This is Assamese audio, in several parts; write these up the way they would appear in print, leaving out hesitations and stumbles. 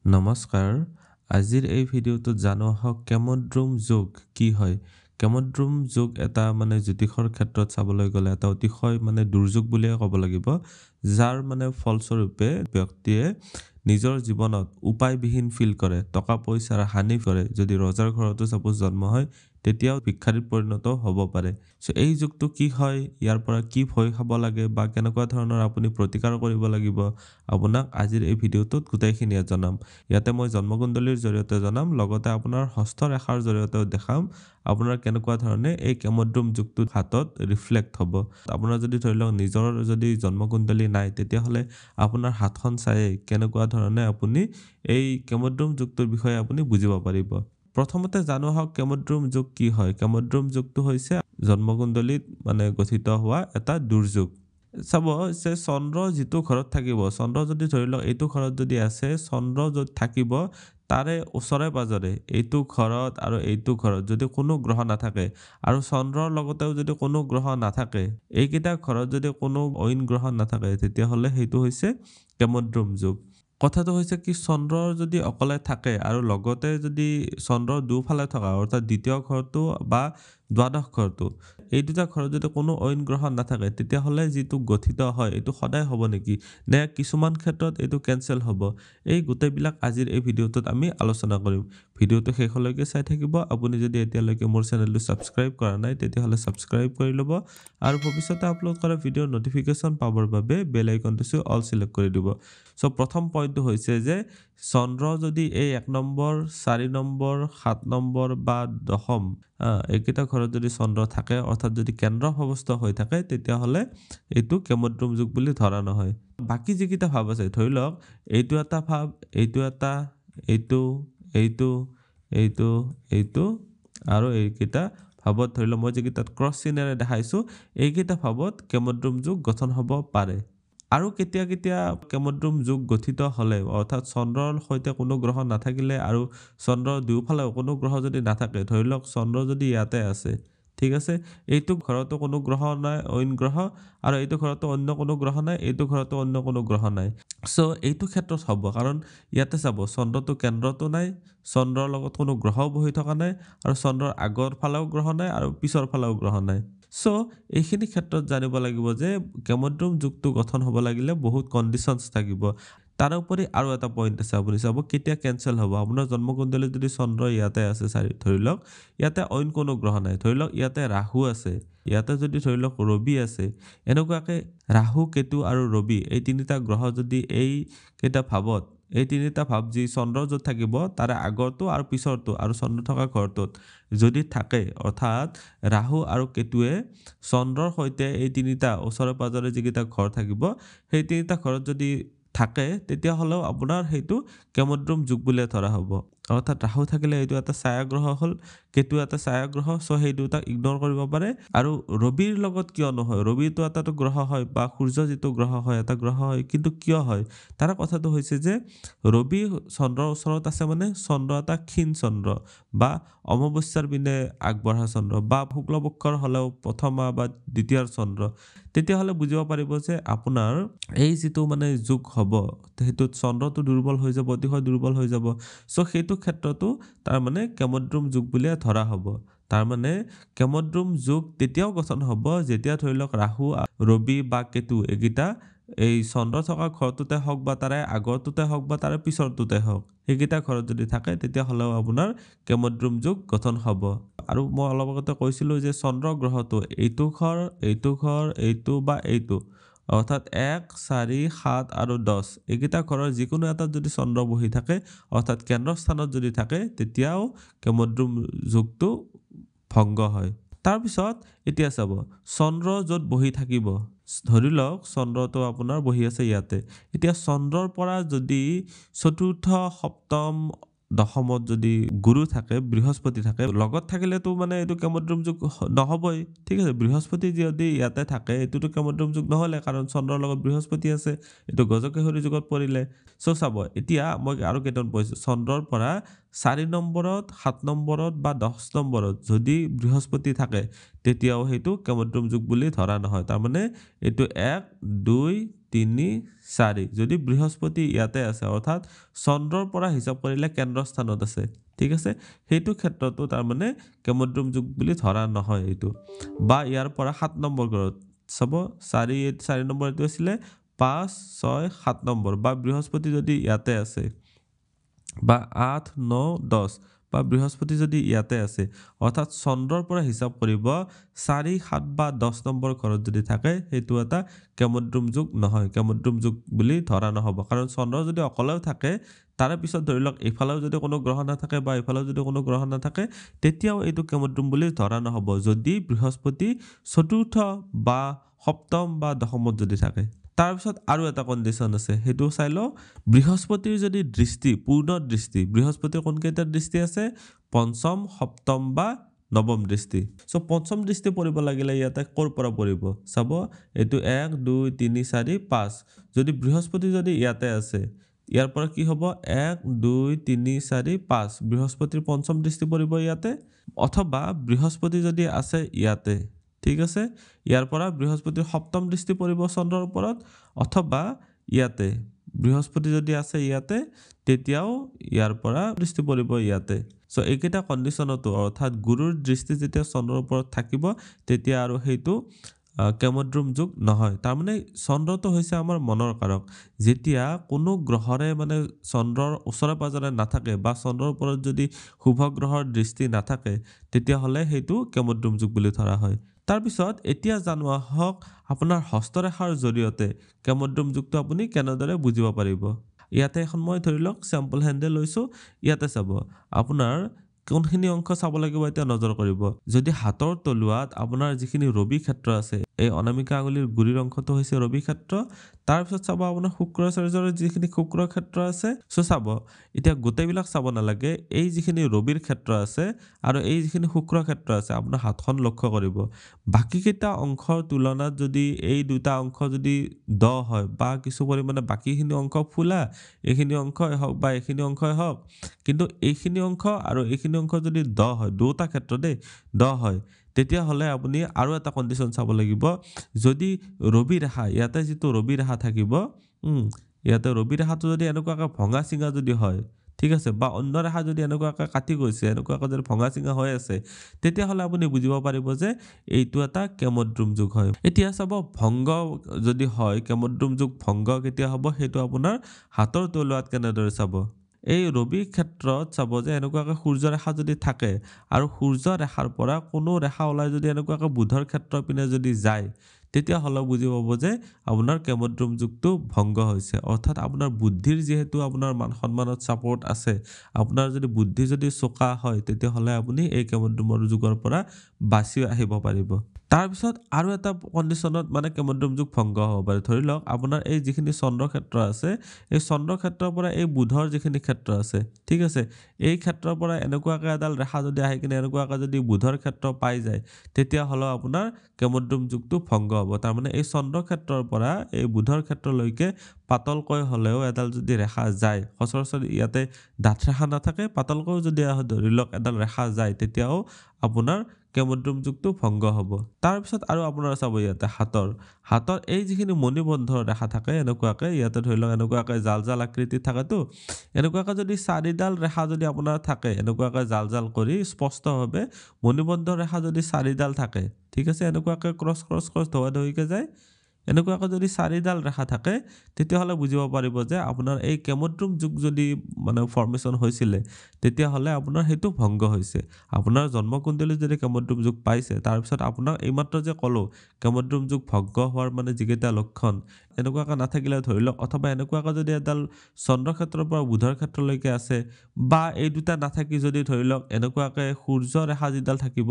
নমস্কাৰ আজিৰ এই ভিডিঅ'টোত জানো আহক কেমদ্ৰুম যোগ কি হয় কেমদ্ৰুম যোগ এটা জ্যোতিষৰ ক্ষেত্ৰত চাবলৈ গ'লে এটা অতিশয় দুৰ্যোগ বুলিয়ে ক'ব লাগিব যাৰ ফলস্বৰূপে ব্যক্তিয়ে নিজৰ জীৱনত উপায়বিহীন ফিল কৰে টকা পইচাৰ হানি কৰে যদি ৰজাৰ ঘৰতো সাপোজ জন্ম হয় তেতিয়াও ভিক্ষাৰীত পৰিণত হ'ব পাৰে সো এই যুগটো কি হয় ইয়াৰ পৰা কি ভয় খাব লাগে বা কেনেকুৱা ধৰণৰ আপুনি প্ৰতিকাৰ কৰিব লাগিব আপোনাক আজিৰ এই ভিডিঅ'টোত গোটেইখিনি জনাম ইয়াতে মই জন্মকুণ্ডলীৰ জৰিয়তে জনাম লগতে আপোনাৰ হস্তৰেখাৰ জৰিয়তেও দেখাম আপোনাৰ কেনেকুৱা ধৰণে এই কেমদ্ৰুম যুগটো হাতত ৰিফ্লেক্ট হ'ব আপোনাৰ যদি ধৰি লওক নিজৰ যদি জন্মকুণ্ডলী নাই তেতিয়াহ'লে আপোনাৰ হাতখন চাই কেনেকুৱা ধৰণে আপুনি এই কেমদ্ৰুম যুগটোৰ বিষয়ে আপুনি বুজিব পাৰিব প্ৰথমতে জানো হওক কেমদ্ৰুম যুগ কি হয় কেমদ্ৰুম যুগটো হৈছে জন্মকুণ্ডলীত গঠিত হোৱা এটা দুৰ্যোগ চাব যে চন্দ্ৰ যিটো ঘৰত থাকিব চন্দ্ৰ যদি ধৰি লওক এইটো ঘৰত যদি আছে চন্দ্ৰ য'ত থাকিব তাৰে ওচৰে পাজৰে এইটো ঘৰত আৰু এইটো ঘৰত যদি কোনো গ্ৰহ নাথাকে আৰু চন্দ্ৰৰ লগতেও যদি কোনো গ্ৰহ নাথাকে এইকেইটা ঘৰত যদি কোনো অইন গ্ৰহ নাথাকে তেতিয়াহ'লে সেইটো হৈছে কেমদ্ৰুম যুগ কথাটো হৈছে কি চন্দ্ৰৰ যদি অকলে থাকে আৰু লগতে যদি চন্দ্ৰৰ দুফালে থকা অৰ্থাৎ দ্বিতীয় ঘৰটো বা দ্বাদশ ঘৰটো এই দুটা ঘৰত যদি কোনো অইন গ্ৰহ নাথাকে তেতিয়াহ'লে যিটো গঠিত হয় এইটো সদায় হ'ব নেকি নে কিছুমান ক্ষেত্ৰত এইটো কেনচেল হ'ব এই গোটেইবিলাক আজিৰ এই ভিডিঅ'টোত আমি আলোচনা কৰিম ভিডিঅ'টো শেষলৈকে চাই থাকিব আপুনি যদি এতিয়ালৈকে মোৰ চেনেলটো ছাবস্ক্ৰাইব কৰা নাই তেতিয়াহ'লে ছাবস্ক্ৰাইব কৰি ল'ব আৰু ভৱিষ্যতে আপলোড কৰা ভিডিঅ'ৰ নটিফিকেশ্যন পাবৰ বাবে বেল আইকনটো চুই অল সিলেক্ট কৰি দিব সো প্ৰথম পইণ্টটো হৈছে যে চন্দ্ৰ যদি এই 1 নম্বৰ 4 নম্বৰ 7 নম্বৰ বা দশম এইকেইটা ঘৰত যদি চন্দ্ৰ থাকে অৰ্থাৎ যদি কেন্দ্ৰ অৱস্থা হৈ থাকে তেতিয়াহ'লে এইটো কেমদ্ৰুম যুগ বুলি ধৰা নহয় বাকি যিকেইটা ভাৱ আছে ধৰি লওক এইটো এটা ভাৱ এইটো এটা এইটো এইটো এইটো এইটো আৰু এইকেইটা ভাৱত ধৰি লওক মই যিকেইটাত ক্ৰছ চিনেৰে দেখাইছো এইকেইটা ভাৱত কেমদ্ৰুম যুগ গঠন হ'ব পাৰে আৰু কেতিয়া কেতিয়া কেমদ্ৰুম যুগ গঠিত হ'লে অৰ্থাৎ চন্দ্ৰৰ সৈতে কোনো গ্ৰহ নাথাকিলে আৰু চন্দ্ৰৰ দুয়োফালে কোনো গ্ৰহ যদি নাথাকে ধৰি লওক চন্দ্ৰ যদি ইয়াতে আছে ঠিক আছে এইটো ঘৰতো কোনো গ্ৰহ নাই অইন গ্ৰহ আৰু এইটো ঘৰতো অন্য কোনো গ্ৰহ নাই এইটো ঘৰতো অন্য কোনো গ্ৰহ নাই সো এইটো ক্ষেত্ৰত হ'ব কাৰণ ইয়াতে চাব চন্দ্ৰটো কেন্দ্ৰতো নাই চন্দ্ৰৰ লগত কোনো গ্ৰহ বহি থকা নাই আৰু চন্দ্ৰৰ আগৰ ফালেও গ্ৰহ নাই আৰু পিছৰ ফালেও গ্ৰহ নাই সো এইখিনি ক্ষেত্ৰত জানিব লাগিব যে কেমদ্ৰুম যুগটো গঠন হ'ব লাগিলে বহুত কণ্ডিশ্যনছ থাকিব তাৰোপৰি আৰু এটা পইণ্ট আছে আপুনি চাব কেতিয়া কেনচেল হ'ব আপোনাৰ জন্মকুণ্ডলীত যদি চন্দ্ৰ ইয়াতে আছে ধৰি লওক ইয়াতে অইন কোনো গ্ৰহ নাই ধৰি লওক ইয়াতে ৰাহু আছে ইয়াতে যদি ধৰি লওক ৰবি আছে এনেকুৱাকে ৰাহু কেতু আৰু ৰবি এই তিনিটা গ্ৰহ যদি এই কেইটা ভাৱত এই তিনিটা ভাৱ যি চন্দ্ৰ য'ত থাকিব তাৰে আগৰটো আৰু পিছৰটো আৰু চন্দ্ৰ থকা ঘৰটোত যদি থাকে অৰ্থাৎ ৰাহু আৰু কেতুৱে চন্দ্ৰৰ সৈতে এই তিনিটা ওচৰে পাজৰে যিকেইটা ঘৰ থাকিব সেই তিনিটা ঘৰত যদি থাকে তেতিয়াহ'লেও আপোনাৰ সেইটো কেমদ্ৰুম যুগ বুলিয়ে ধৰা হ'ব অৰ্থাৎ ৰাহু থাকিলে এইটো এটা ছায়া গ্ৰহ হ'ল কেতু এটা ছায়া গ্ৰহ সো সেই দুটাক ইগনৰ কৰিব পাৰে আৰু ৰবিৰ লগত কিয় নহয় ৰবিটো এটাটো গ্ৰহ হয় বা সূৰ্য যিটো গ্ৰহ হয় এটা গ্ৰহ হয় কিন্তু কিয় হয় তাৰ কথাটো হৈছে যে ৰবি চন্দ্ৰৰ ওচৰত আছে চন্দ্ৰ এটা ক্ষীণ চন্দ্ৰ বা অমাৱস্যাৰ পিনে আগবঢ়া চন্দ্ৰ বা শুক্লপক্ষৰ হ'লেও প্ৰথমা বা দ্বিতীয়ৰ চন্দ্ৰ তেতিয়াহ'লে বুজিব পাৰিব যে আপোনাৰ এই যিটো যুগ হ'ব সেইটোত চন্দ্ৰটো দুৰ্বল হৈ যাব অতিশয় দুৰ্বল হৈ যাব সো সেইটো ক্ষেত্ৰতো তাৰ কেমদ্ৰুম যুগ বুলিয়ে ধৰা হ'ব তাৰ কেমদ্ৰুম যুগ তেতিয়াও গঠন হ'ব যেতিয়া ধৰি লওক ৰাহু ৰবি বা কেতু এইকেইটা এই চন্দ্ৰ থকা ঘৰটোতে হওক বা তাৰে আগৰটোতে হওক বা তাৰে পিছৰটোতে হওক সেইকেইটা ঘৰত যদি থাকে তেতিয়াহ'লেও আপোনাৰ কেমদ্ৰুম যুগ গঠন হ'ব আৰু মই অলপ আগতে কৈছিলোঁ যে চন্দ্ৰ গ্ৰহটো এইটো ঘৰ এইটো বা এইটো অৰ্থাৎ 1 4 7 আৰু 10 এইকেইটা ঘৰৰ যিকোনো এটাত যদি চন্দ্ৰ বহি থাকে অৰ্থাৎ কেন্দ্ৰস্থানত যদি থাকে তেতিয়াও কেমদ্ৰুম যুগটো ভংগ হয় তাৰপিছত এতিয়া চাব চন্দ্ৰ য'ত বহি থাকিব ধৰি লওক চন্দ্ৰটো আপোনাৰ বহি আছে ইয়াতে এতিয়া চন্দ্ৰৰ পৰা যদি চতুৰ্থ সপ্তম দশমত যদি গুৰু থাকে বৃহস্পতি থাকে লগত থাকিলেতো এইটো কেমদ্ৰুম যুগ নহবই ঠিক আছে বৃহস্পতি যদি ইয়াতে থাকে এইটোতো কেমদ্ৰুম যুগ নহ'লে কাৰণ চন্দ্ৰৰ লগত বৃহস্পতি আছে এইটো গজকেশৰী যুগত পৰিলে সো চাব এতিয়া মই আৰু কেইটামান কৈছোঁ চন্দ্ৰৰ পৰা 4 নম্বৰত 7 নম্বৰত বা 10 নম্বৰত যদি বৃহস্পতি থাকে তেতিয়াও সেইটো কেমদ্ৰুম যুগ বুলি ধৰা নহয় তাৰ এইটো 1 2 3 4 যদি বৃহস্পতি ইয়াতে আছে অৰ্থাৎ চন্দ্ৰৰ পৰা হিচাপ কৰিলে কেন্দ্ৰ স্থানত আছে ঠিক আছে সেইটো ক্ষেত্ৰতো তাৰ মানে কেমদ্ৰুম যুগ বুলি ধৰা নহয় এইটো বা ইয়াৰ পৰা 7 নম্বৰ ঘৰত চাব 4 নম্বৰ এটো আছিল 5 6 7 নম্বৰ বা বৃহস্পতি যদি ইয়াতে আছে বা 8 9 10 বা বৃহস্পতি যদি ইয়াতে আছে অৰ্থাৎ চন্দ্ৰৰ পৰা হিচাপ কৰিব 4 7 বা 10 নম্বৰ ঘৰত যদি থাকে হেতু এটা কেমদ্ৰুম যুগ নহয় কেমদ্ৰুম যুগ বুলি ধৰা নহব কাৰণ চন্দ্ৰ যদি অকলেও থাকে তাৰে পিছত ধৰিলক এফালেও যদি কোনো গ্ৰহ নাথাকে বা এফালেও যদি কোনো গ্ৰহ নাথাকে তেতিয়াও এইটো কেমদ্ৰুম বুলি ধৰা নহব যদি বৃহস্পতি চতুৰ্থ বা সপ্তম বা দশমত যদি থাকে তাৰ পিছত আৰু এটা কন্ডিশন আছে হেতু চাইলো বৃহস্পতিৰ যদি দৃষ্টি পূৰ্ণ দৃষ্টি বৃহস্পতিৰ কোন কেইটা দৃষ্টি আছে পঞ্চম সপ্তম বা নৱম দৃষ্টি সো পঞ্চম দৃষ্টি পৰিব লাগিলে ইয়াতে কৰ পৰা পৰিব চাব এটো 1 2 3 4 5 যদি বৃহস্পতি যদি ইয়াতে আছে ইয়াৰ পৰা কি হ'ব 1 2 3 4 5 বৃহস্পতিৰ পঞ্চম দৃষ্টি পৰিব ইয়াতে অথবা বৃহস্পতি যদি আছে ইয়াতে ঠিক আছে ইয়াৰ পৰা বৃহস্পতিৰ সপ্তম দৃষ্টি পৰিব চন্দ্ৰৰ ওপৰত অথবা ইয়াতে বৃহস্পতি যদি আছে ইয়াতে তেতিয়াও ইয়াৰ পৰা দৃষ্টি পৰিব ইয়াতে সো এইকেইটা কন্ডিশনটো অৰ্থাৎ গুৰুৰ দৃষ্টি যেতিয়া চন্দ্ৰৰ ওপৰত থাকিব তেতিয়া আৰু হেতু কেমদ্ৰুম যুগ নহয় তাৰ মানে চন্দ্ৰটো হৈছে আমাৰ মনৰ কাৰক যেতিয়া কোনো গ্ৰহৰে মানে চন্দ্ৰৰ ওচৰে পাজৰে নাথাকে বা চন্দ্ৰৰ ওপৰত যদি শুভ গ্ৰহৰ দৃষ্টি নাথাকে তেতিয়া হলে হেতু কেমদ্ৰুম যুগ বুলি ধৰা হয় তাৰ পিছত এতিয়া জানোৱা হওক আপোনাৰ হস্তৰেখাৰ জৰিয়তে কেমদ্ৰুম যুগটো আপুনি কেনেদৰে বুজিব পাৰিব ইয়াতে এখন মই ধৰিলক স্যাম্পল হ্যান্ডেল লৈছো ইয়াতে চাব আপোনাৰ কোনখিনি অংশ চাব লাগিব এতিয়া নজৰ কৰিব যদি হাতৰ তলুৱাত আপোনাৰ যিখিনি ৰবি ক্ষেত্ৰ আছে এই অনামিকা আঙুলিৰ গুৰিৰ অংশটো হৈছে ৰবি ক্ষেত্ৰ তাৰ পিছত চাব আপোনাৰ শুক্ৰাচাৰ্যৰ যিখিনি শুক্ৰ ক্ষেত্ৰ আছে সো চাব এতিয়া গোটেইবিলাক চাব নালাগে এই যিখিনি ৰবিৰ ক্ষেত্ৰ আছে আৰু এই যিখিনি শুক্ৰ ক্ষেত্ৰ আছে আপোনাৰ হাতখন লক্ষ্য কৰিব বাকি কেইটা অংশৰ তুলনাত যদি এই দুটা অংশ যদি দ হয় বা কিছু পৰিমাণে বাকিখিনি অংশ ফুলা এইখিনি অংশই হওক বা এইখিনি অংশই হওক কিন্তু এইখিনি অংশ আৰু এইখিনি অংশ যদি দ হয় দুটা ক্ষেত্ৰ দেই দ হয় তেতিয়া হলে আপুনি আৰু এটা কন্ডিশন চাব লাগিব যদি ৰবি ৰেখা ইয়াতে যেটো ৰবি ৰেখা থাকিব ইয়াতে ৰবি ৰেখাটো যদি এনেকুৱাকৈ ভঙা চিঙা যদি হয় ঠিক আছে বা অন্য ৰেখা যদি এনেকুৱাকৈ কাটি গৈছে এনেকুৱাকৈ যদি ভঙা চিঙা হৈ আছে তেতিয়া হলে আপুনি বুজিব পাৰিব যে এইটো এটা কেমদ্ৰুম যুগ হয় এতিয়া চাব ভংগ যদি হয় কেমদ্ৰুম যুগ ভংগ কেতিয়া হ'ব হেতু আপোনাৰ হাতৰ তলুৱাত কেনেদৰে চাব এই ৰবি ক্ষেত্ৰত চাব যে এনেকুৱাকৈ সূৰ্য ৰেখা যদি থাকে আৰু সূৰ্য ৰেখাৰ পৰা কোনো ৰেখা ওলাই যদি এনেকুৱাকৈ বুধৰ ক্ষেত্ৰ পিনে যদি যায় তেতিয়া হলে বুজি পাব যে আপোনাৰ কেমদ্ৰুম যুগটো ভংগ হৈছে অৰ্থাৎ আপোনাৰ বুদ্ধিৰ যেহেতু আপোনাৰ মান সম্মানত সাপোৰ্ট আছে আপোনাৰ যদি বুদ্ধি যদি চোকা হয় তেতিয়া হলে আপুনি এই কেমদ্ৰুমৰ যুগৰ পৰা বাছি আহিব পাৰিব তাৰ পিছত আৰু এটা কন্ডিশনত মানে কেমদ্ৰুম যুগ ভংগ হ'ব পাৰে ধৰিলওক আপোনাৰ এই যিখিনি চন্দ্ৰ ক্ষেত্ৰ আছে এই চন্দ্ৰ ক্ষেত্ৰৰ পৰা এই বুধৰ যিখিনি ক্ষেত্ৰ আছে ঠিক আছে এই ক্ষেত্ৰৰ পৰা এনেকুৱাকৈ এডাল ৰেখা যদি আহি কিনে এনেকুৱাকৈ যদি বুধৰ ক্ষেত্ৰ পাই যায় তেতিয়া হলো আপোনাৰ কেমদ্ৰুম যুগটো ভংগ হ'ব তাৰ মানে এই চন্দ্ৰ ক্ষেত্ৰৰ পৰা এই বুধৰ ক্ষেত্ৰলৈকে পাতলকৈ হলেও এডাল যদি ৰেখা যায় সচৰাচৰ ইয়াতে ডাঠ ৰেখা নাথাকে পাতলকৈ যদি ধৰিলওক এডাল ৰেখা যায় তেতিয়াও আপোনাৰ কেমদ্ৰুম যুগটো ভংগ হ'ব তাৰ পিছত আৰু আপোনাৰ চাব ইয়াতে হাতৰ এই যিখিনি মণিবন্ধৰ ৰেখা থাকে এনেকুৱাকৈ ইয়াতে ধৰিলওক এনেকুৱাকৈ জাল আকৃতি থাকেতো এনেকুৱাকৈ যদি চাৰিডাল ৰেখা যদি আপোনাৰ থাকে এনেকুৱাকৈ জাল কৰি স্পষ্টভাৱে মণিবন্ধৰ ৰেখা যদি চাৰিডাল থাকে ঠিক আছে এনেকুৱাকৈ ক্ৰছ ধোৱাকৈ যায় এনেকুৱাকৈ যদি চাৰিডাল ৰেখা থাকে তেতিয়া হলে বুজিব পাৰিব যে আপোনাৰ এই কেমদ্ৰুম যুগ যদি মানে ফৰ্মেশন হৈছিল তেতিয়া হলে আপোনাৰ হেতু ভংগ হৈছে আপোনাৰ জন্মকুণ্ডলীত যদি কেমদ্ৰুম যুগ পাইছে তাৰ পিছত আপোনাক এইমাত্ৰ যে কলো কেমদ্ৰুম যুগ ভংগ হোৱাৰ মানে যিকেইটা লক্ষণ এনেকুৱাকৈ নাথাকিলে ধৰিলওক অথবা এনেকুৱাকৈ যদি এডাল চন্দ্ৰ ক্ষেত্ৰৰ পৰা বুধৰ ক্ষেত্ৰলৈকে আছে বা এই দুটা নাথাকি যদি ধৰিলওক এনেকুৱাকৈ সূৰ্য ৰেখা যিডাল থাকিব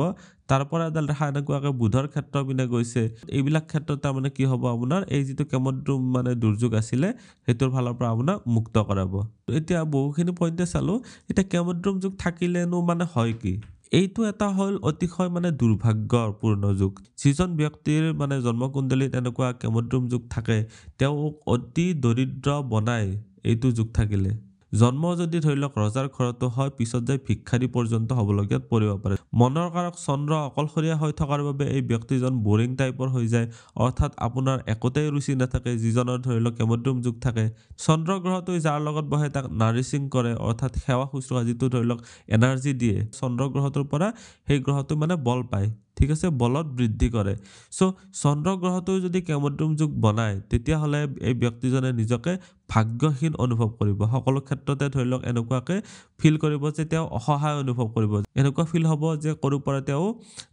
তাৰ পৰা এডাল ৰেখা এনেকুৱাকৈ বুধৰ ক্ষেত্ৰ পিনে গৈছে এইবিলাক ক্ষেত্ৰত তাৰ মানে কি হ'ব আপোনাৰ এই যেটো কেমদ্ৰুম মানে দুৰ্যোগ আছিল হেতুৰ ফালৰ পৰা আপোনাক মুক্ত কৰাব এতিয়া বহুখিনি পইণ্টে চালো এতিয়া কেমদ্ৰুম যুগ থাকিলেনো মানে হয় কি এইটো এটা হল অতিশয় মানে দুৰ্ভাগ্যপূৰ্ণ যুগ যিজন ব্যক্তিৰ মানে জন্মকুণ্ডলীত এনেকুৱা কেমদ্ৰুম যুগ থাকে তেওঁ অতি দৰিদ্ৰ বনাই এইটো যুগ থাকিলে জন্ম যদি ধৰি লওক ৰজাৰ ঘৰতো হয় পিছত যাই ভিক্ষাৰী পৰ্যন্ত হ'বলগীয়াত পৰিব পাৰে মনৰ কাৰক চন্দ্ৰ অকলশৰীয়া হৈ থকাৰ বাবে এই ব্যক্তিজন বোৰিং টাইপৰ হৈ যায় অৰ্থাৎ আপোনাৰ একোতেই ৰুচি নাথাকে যিজনৰ ধৰি লওক কেমদ্ৰুম যুগ থাকে চন্দ্ৰ গ্ৰহটো যাৰ লগত বহে তাক নাৰিছিং কৰে অৰ্থাৎ সেৱা শুশ্ৰূষা যিটো ধৰি লওক এনাৰ্জি দিয়ে চন্দ্ৰ গ্ৰহটোৰ পৰা সেই গ্ৰহটো মানে বল পায় ঠিক আছে বলত বৃদ্ধি কৰে সো চন্দ্ৰ গ্ৰহটো যদি কেমদ্ৰুম যুগ বনায় তেতিয়াহ'লে এই ব্যক্তিজনে নিজকে ভাগ্যহীন অনুভৱ কৰিব সকলো ক্ষেত্ৰতে ধৰি লওক এনেকুৱাকে ফিল কৰিব যে তেওঁ অসহায় অনুভৱ কৰিব এনেকুৱা ফিল হ'ব যে কৰোঁ পৰা তেওঁ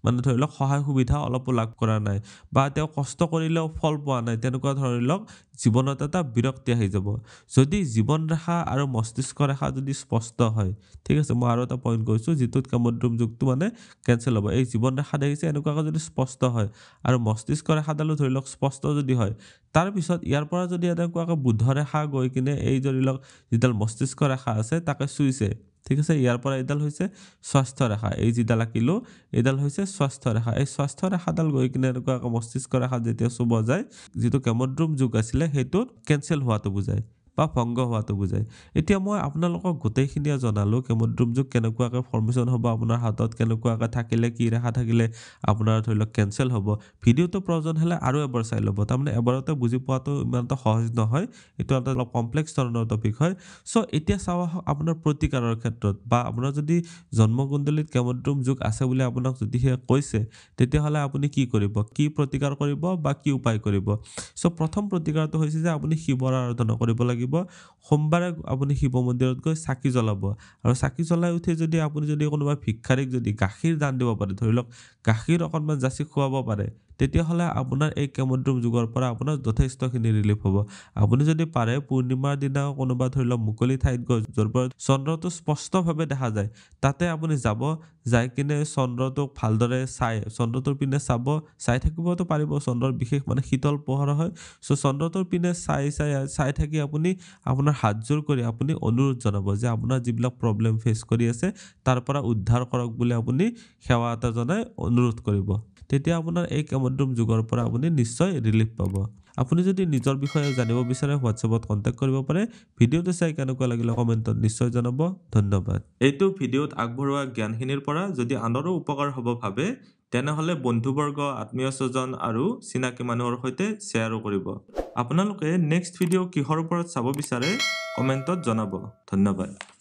মানে ধৰি লওক সহায় সুবিধা অলপো লাভ কৰা নাই বা তেওঁ কষ্ট কৰিলেও ফল পোৱা নাই তেনেকুৱা ধৰি লওক জীৱনত এটা বিৰক্তি আহি যাব যদি জীৱন ৰেখা আৰু মস্তিষ্ক ৰেখা যদি স্পষ্ট হয় ঠিক আছে মই আৰু এটা পইণ্ট কৈছোঁ যিটোত কেমদ্ৰুম যুগটো মানে কেঞ্চেল হ'ব এই জীৱন ৰেখা দেখিছে এনেকুৱাকৈ যদি স্পষ্ট হয় আৰু মস্তিষ্ক ৰেখাডালো ধৰি লওক স্পষ্ট যদি হয় তাৰপিছত ইয়াৰ পৰা যদি এনেকুৱাকৈ বুধ ৰেখা গৈ কিনে এই ধৰি লওক যিডাল মস্তিষ্ক ৰেখা আছে তাকে চুইছে ঠিক আছে ইয়াৰ পৰা এইডাল হৈছে স্বাস্থ্য ৰেখা এই যিডাল আঁকিলোঁ এইডাল হৈছে স্বাস্থ্য ৰেখা এই স্বাস্থ্য ৰেখাডাল গৈ কিনে এনেকুৱাকৈ মস্তিষ্ক ৰেখা যেতিয়া চুব যায় যিটো কেমদ্ৰুম যুগ আছিলে সেইটোত কেঞ্চেল হোৱাটো বুজায় বা ভংগ হোৱাটো বুজায় এতিয়া মই আপোনালোকক গোটেইখিনিয়ে জনালোঁ কেমদ্ৰুম যুগ কেনেকুৱাকৈ ফৰ্মেশ্যন হ'ব আপোনাৰ হাতত কেনেকুৱাকৈ থাকিলে কি ৰেখা থাকিলে আপোনাৰ ধৰি লওক কেঞ্চেল হ'ব ভিডিঅ'টো প্ৰয়োজন হ'লে আৰু এবাৰ চাই ল'ব তাৰমানে এবাৰতে বুজি পোৱাটো ইমান এটা সহজ নহয় এইটো এটা অলপ কমপ্লেক্স ধৰণৰ টপিক হয় সো এতিয়া চাওঁ আহক আপোনাৰ প্ৰতিকাৰৰ ক্ষেত্ৰত বা আপোনাৰ যদি জন্মকুণ্ডলীত কেমদ্ৰুম যুগ আছে বুলি আপোনাক যদিহে কৈছে তেতিয়াহ'লে আপুনি কি কৰিব কি প্ৰতিকাৰ কৰিব বা কি উপায় কৰিব সো প্ৰথম প্ৰতিকাৰটো হৈছে যে আপুনি শিৱৰ আৰাধনা কৰিব লাগিব সোমবাৰে আপুনি শিৱ মন্দিৰত গৈ চাকি জ্বলাব আৰু চাকি জ্বলাই উঠি যদি আপুনি যদি কোনোবা ভিক্ষাৰীক যদি গাখীৰ দান দিব পাৰে ধৰি লওক গাখীৰ অকণমান যাচি খুৱাব পাৰে তেতিয়াহ'লে আপোনাৰ এই কেমদ্ৰুম যুগৰ পৰা আপোনাৰ যথেষ্টখিনি ৰিলিফ হ'ব আপুনি যদি পাৰে পূৰ্ণিমাৰ দিনা কোনোবা ধৰি লওক মুকলি ঠাইত গৈ য'ৰ পৰা চন্দ্ৰটো স্পষ্টভাৱে দেখা যায় তাতে আপুনি যাব যাই কিনে চন্দ্ৰটোক ভালদৰে চাই চন্দ্ৰটোৰ পিনে চাই থাকিবতো পাৰিব চন্দ্ৰৰ বিশেষ মানে শীতল পোহৰ হয় চ' চন্দ্ৰটোৰ পিনে চাই থাকি আপুনি আপোনাৰ হাতযোৰ কৰি আপুনি অনুৰোধ জনাব যে আপোনাৰ যিবিলাক প্ৰব্লেম ফেচ কৰি আছে তাৰ পৰা উদ্ধাৰ কৰক বুলি আপুনি সেৱা এটা জনাই অনুৰোধ কৰিব তেতিয়া আপোনাৰ এই কেমদ্ৰুম যুগৰ পৰা আপুনি নিশ্চয় ৰিলিফ পাব আপুনি যদি নিজৰ বিষয়ে জানিব বিচাৰে হোৱাটছএপত কণ্টেক্ট কৰিব পাৰে ভিডিঅ'টো চাই কেনেকুৱা লাগিলে কমেণ্টত নিশ্চয় জনাব ধন্যবাদ এইটো ভিডিঅ'ত আগবঢ়োৱা জ্ঞানখিনিৰ পৰা যদি আনৰো উপকাৰ হ'ব ভাবে তেনেহ'লে বন্ধুবৰ্গ আত্মীয় স্বজন আৰু চিনাকি মানুহৰ সৈতে শ্বেয়াৰো কৰিব আপোনালোকে নেক্সট ভিডিঅ' কিহৰ ওপৰত চাব বিচাৰে কমেণ্টত জনাব ধন্যবাদ